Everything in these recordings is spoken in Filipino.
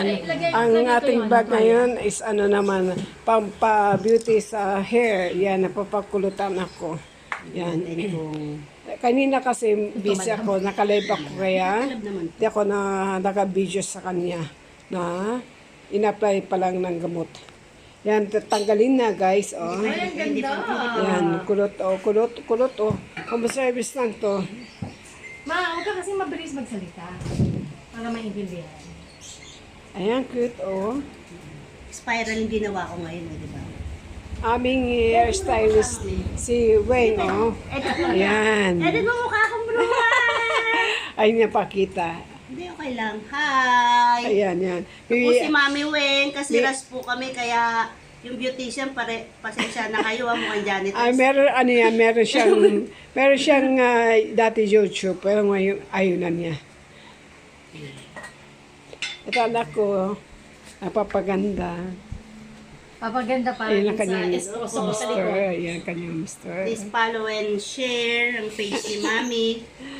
Yan. Ang ating bag ngayon is ano naman, pampa-beauty sa hair. Yan, napapakulutan ako. Yan. Kanina kasi busy ako, nakalive ako kaya di ako na naka-video sa kanya na in-apply pa lang ng gamot. Yan, tanggalin na guys, oh. Yan, kulot, oh, kulot, oh. Home service lang to. Ma, huwag ka kasi mabilis magsalita. Para maintindihan. Ayan, cute, oh. Spiral yung ginawa ko ngayon, di ba? Aming hairstylist, si Weng, oh. Ayan. Edit mo mukha akong bruha! Ay, napakita. Hindi, okay lang. Hi! Ayan, yan. Ako si Mami Wen, kasi ras po kami, kaya yung beautician, pasensya na kayo, mukhang janitor. Ay, meron, ano yan, meron siyang dati YouTube, pero ngayon, ayaw na niya. Ito anak ko, napapaganda. Papaganda pa Ayan rin ang sa kanyang esposo mo sa mister. likod. Ayan ang kanyang mister. Please follow and share ang page ni Mami.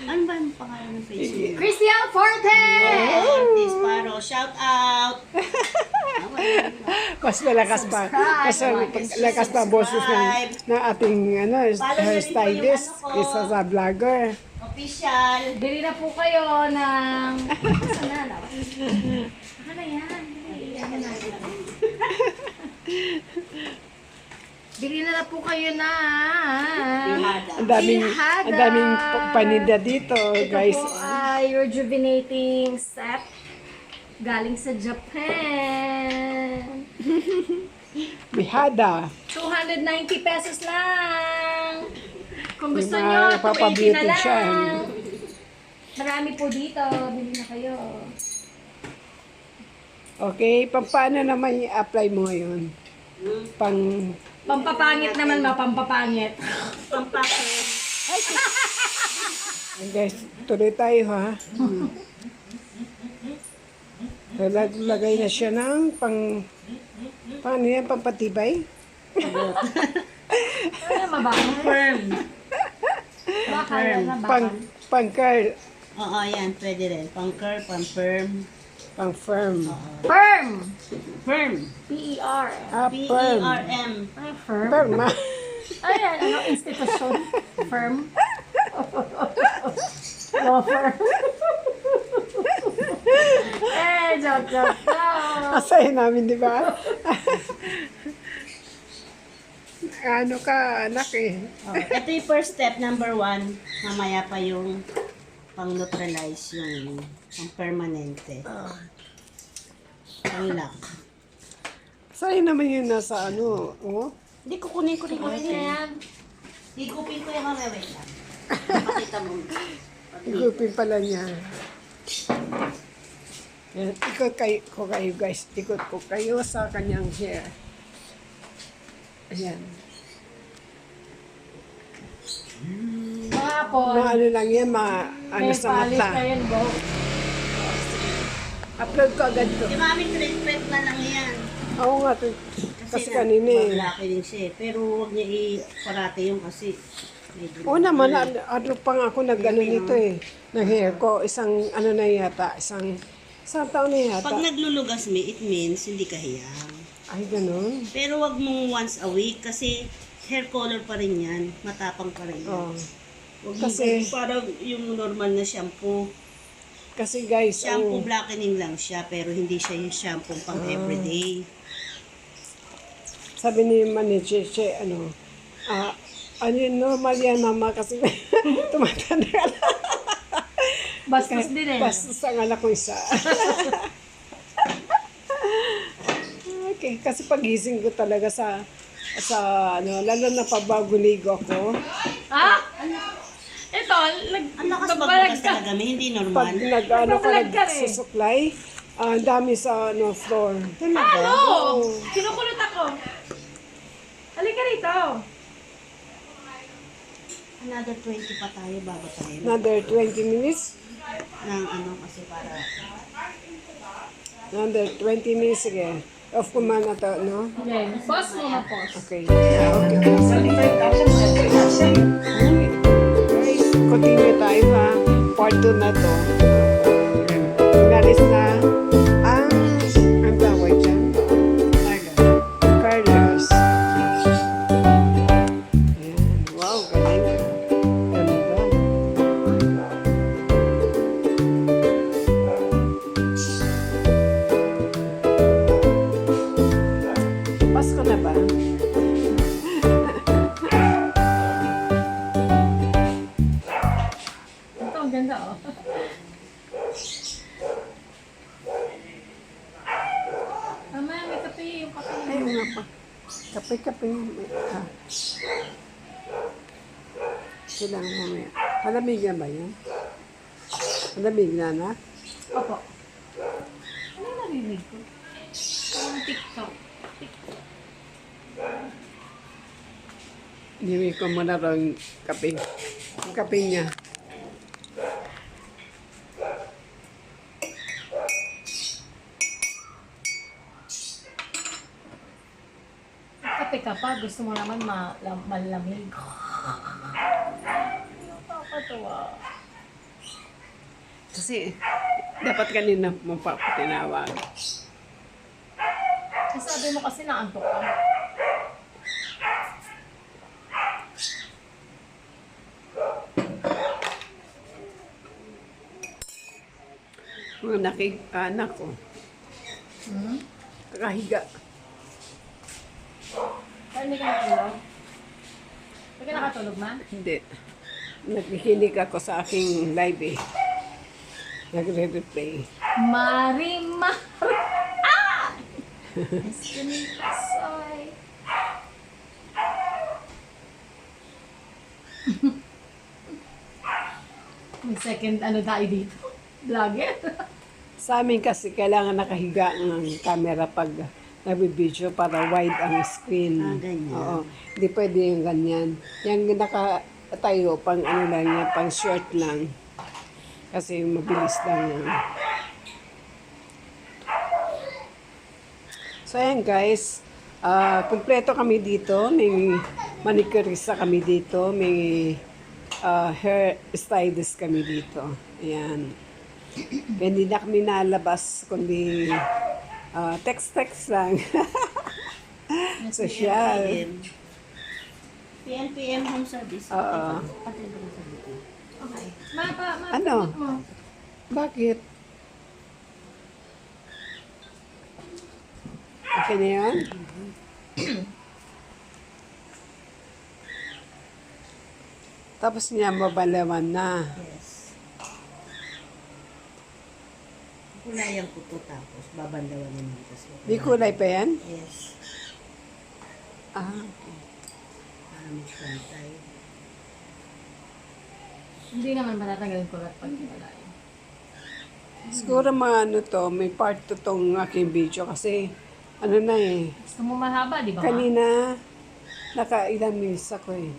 Ano ba ang pangalan ng page niya? Christian Forte! Please follow. Shout out! Mas malakas pa. Mas malakas pa ang boses ng ating hairstylist isa sa vlogger. Official! Bili na po kayo ng... Saan na? Ano na yan? Bili na po kayo na... Ang daming paninda dito, guys. Ito po ay rejuvenating set. Galing sa Japan. Bihada. 290 pesos lang. Kung gusto Yung nyo, mga 280 na papabeautician. lang. Marami po dito. Bili na kayo. Okay, paano naman i-apply mo ngayon? Pampapangit naman, mapampapangit. Pampakit. Guys, tuloy tayo ha. Lagay na siya ng paano yan, pampatibay? Ano mabakal? Firm. Bakal na bakal. Pang-curl, Oo, yan. Pwede rin. Pang-curl, pang-firm. pang-firm. Firm! Firm. P-E-R. Firm. P-E-R-M. Ay, firm? Firm, ha? Ayan, ano, institusyon? Firm? Law firm? Joke lang. Asahin namin, di ba? Ano ka, anak eh. Ito yung first step, number 1. Mamaya pa yung pang-neutralize, yung pang-permanente. Pang-lock. Asahin naman yun nasa ano, oh. Hindi, kukunin ko rin. Ayan. Higupin ko yung mamaya. Wait lang. Pakita mo. Igupin pala niya. Yan, ikot ko kayo guys. Ikot ko kayo sa kanyang hair. Ayan. Mga po, Ano lang yan, ano may sa palit mata. na yan, Bo. Upload ko agad to. Di mami, treatment na lang yan. Oo nga, kasi kanina eh. Malaki din siya eh. Pero huwag niya i-parate yung kasi. Oo naman, ano pang ako nag-ano nito eh. Ng hair ko, isang ano na yata, isang taon na yata. Pag naglulugas mo, it means hindi ka hiyang. Ay, ganun. Pero wag mong once a week kasi hair color pa rin yan. Matapang pa rin yan. Oh. Wag Kasi- mo parang yung normal na shampoo. Kasi guys, Shampoo blackening lang siya pero hindi siya yung shampoo pang everyday. sabi ni manager, ano yun, normal yan mama kasi tumatanda ka na. Bastos din eh. Bastos ang anak ko isa. Okay, kasi pagising ko talaga sa ano, lalo na pagbago ligo ako. Ha? Ito, Ang lakas nagbalag magbukas ka. talaga, may hindi Pag normal. nag-ano ka, Nagbabalag ka eh. nagsusuklay, ang dami sa floor. Ano? Kinukulot ako. Halika rito. Another 20 pa tayo bago tayo. Another 20 minutes. Ng ano kasi para Another 20 minutes, sige. Off ko man na to, no? Okay, pause mo na pause. Okay. Okay. Guys, continue tayo ha. Part 2 na to. Inalis na ang pa. Kape. Ah. Kailangan mamaya. Malamig na ba yan? Malamig na? Opo. Ano yung narinig ko? Parang TikTok. Iniwi ko muna raw yung kape. Yung kape niya. Kape ka pa, gusto mo naman malamig. Yung papatawa. Kasi, dapat kanina mo pa ako tinawag. Sabi mo kasi naantok ka. Mga anak ko. Hmm? Nakahiga. Saan hindi ka natulog? Hindi ka nakatulog, ma? Hindi. Nakikinig ako sa aking live eh. Nagre-replay. Marima! Ah! Soy. May second tayo dito. Vlogger. Sa amin kasi kailangan nakahiga ng camera pag nabibideo para wide ang screen. Ah, ganyan. Oo. Hindi pwede yung ganyan. Yung nakatayo, pang ano lang yan, pang short lang. Kasi mabilis lang yan. So ayan guys, kumpleto kami dito. May manicurista kami dito. May hair stylist kami dito. Ayan. Kaya hindi na kami nalabas, kundi text-text lang. Social. PNPM home service. Oo. Okay. Ma, Ano? mo. Bakit? Okay na yan? Tapos niya mabalawan na. Yes. Kulayan ko to tapos babandawan naman ito. Di kulay pa yan? Yes. Ah, okay. Para magpantay. Hindi naman matatanggalin ko lahat pag hiwalay. Siguro mga ano to, may part to tong aking video kasi ano na eh. Gusto mo mahaba, di ba? Ma? Kanina, naka-ilang minutes ako eh.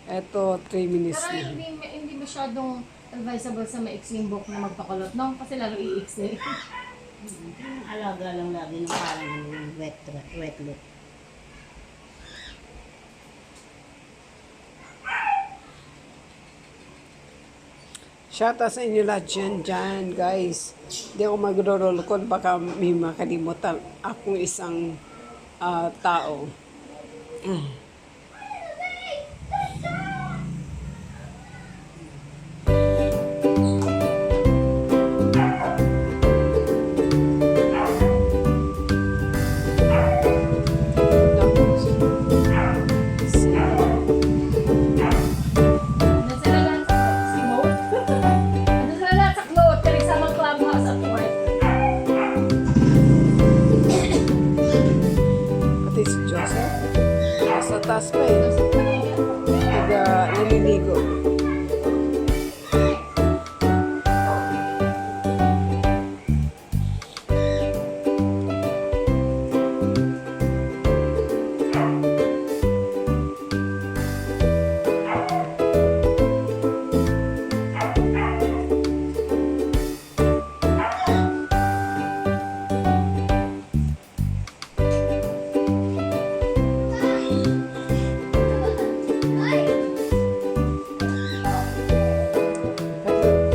Eto, 3 minutes Pero na. hindi masyadong advisable sa maiksing buhok na magpakulot, no? Kasi lalo iiksi. Alaga lang lagi ng parang wet look. Shoutout sa inyo lahat dyan, guys. Hindi ako magro-roll call, baka may makalimutan akong isang tao. Nandun sila lahat sa si Mo. Nandun sila lahat sa cloth, kaligsamang clubhouse at work. Pati si Joseph. Sa taas pa eh. Naliligo.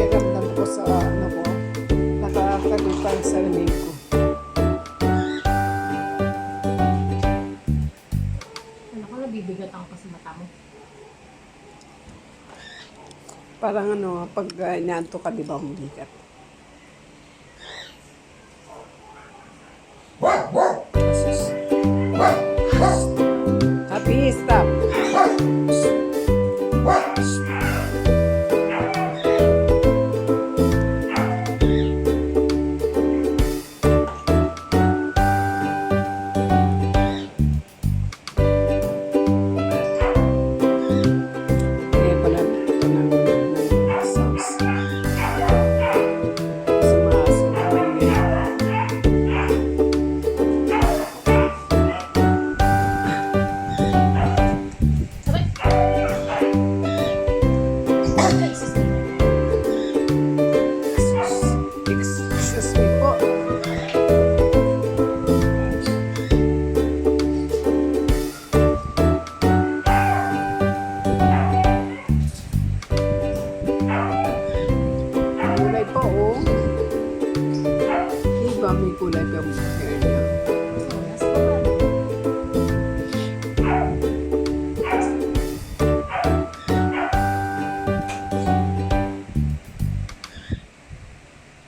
Kagamdam ko sa ano ko, nakakalutang sa lamig ko. Ano ko, nabibigat ako sa mata mo. Parang ano, pag inaanto ka, di ba, humikat. Happy, stop. Excuse me po. Kulay po, oh. Diba may kulay pa yung hair niya? Nasa baba.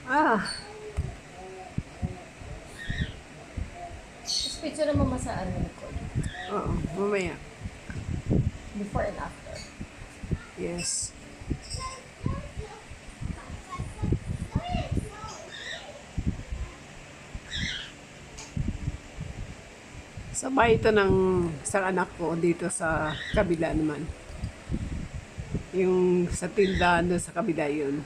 Ah, Tapos picture mo sa ano, Nicole. oo, mamaya. Before and after. Yes. Sabay ito ng isang anak ko dito sa kabila naman. Yung sa tindahan doon sa kabila yun.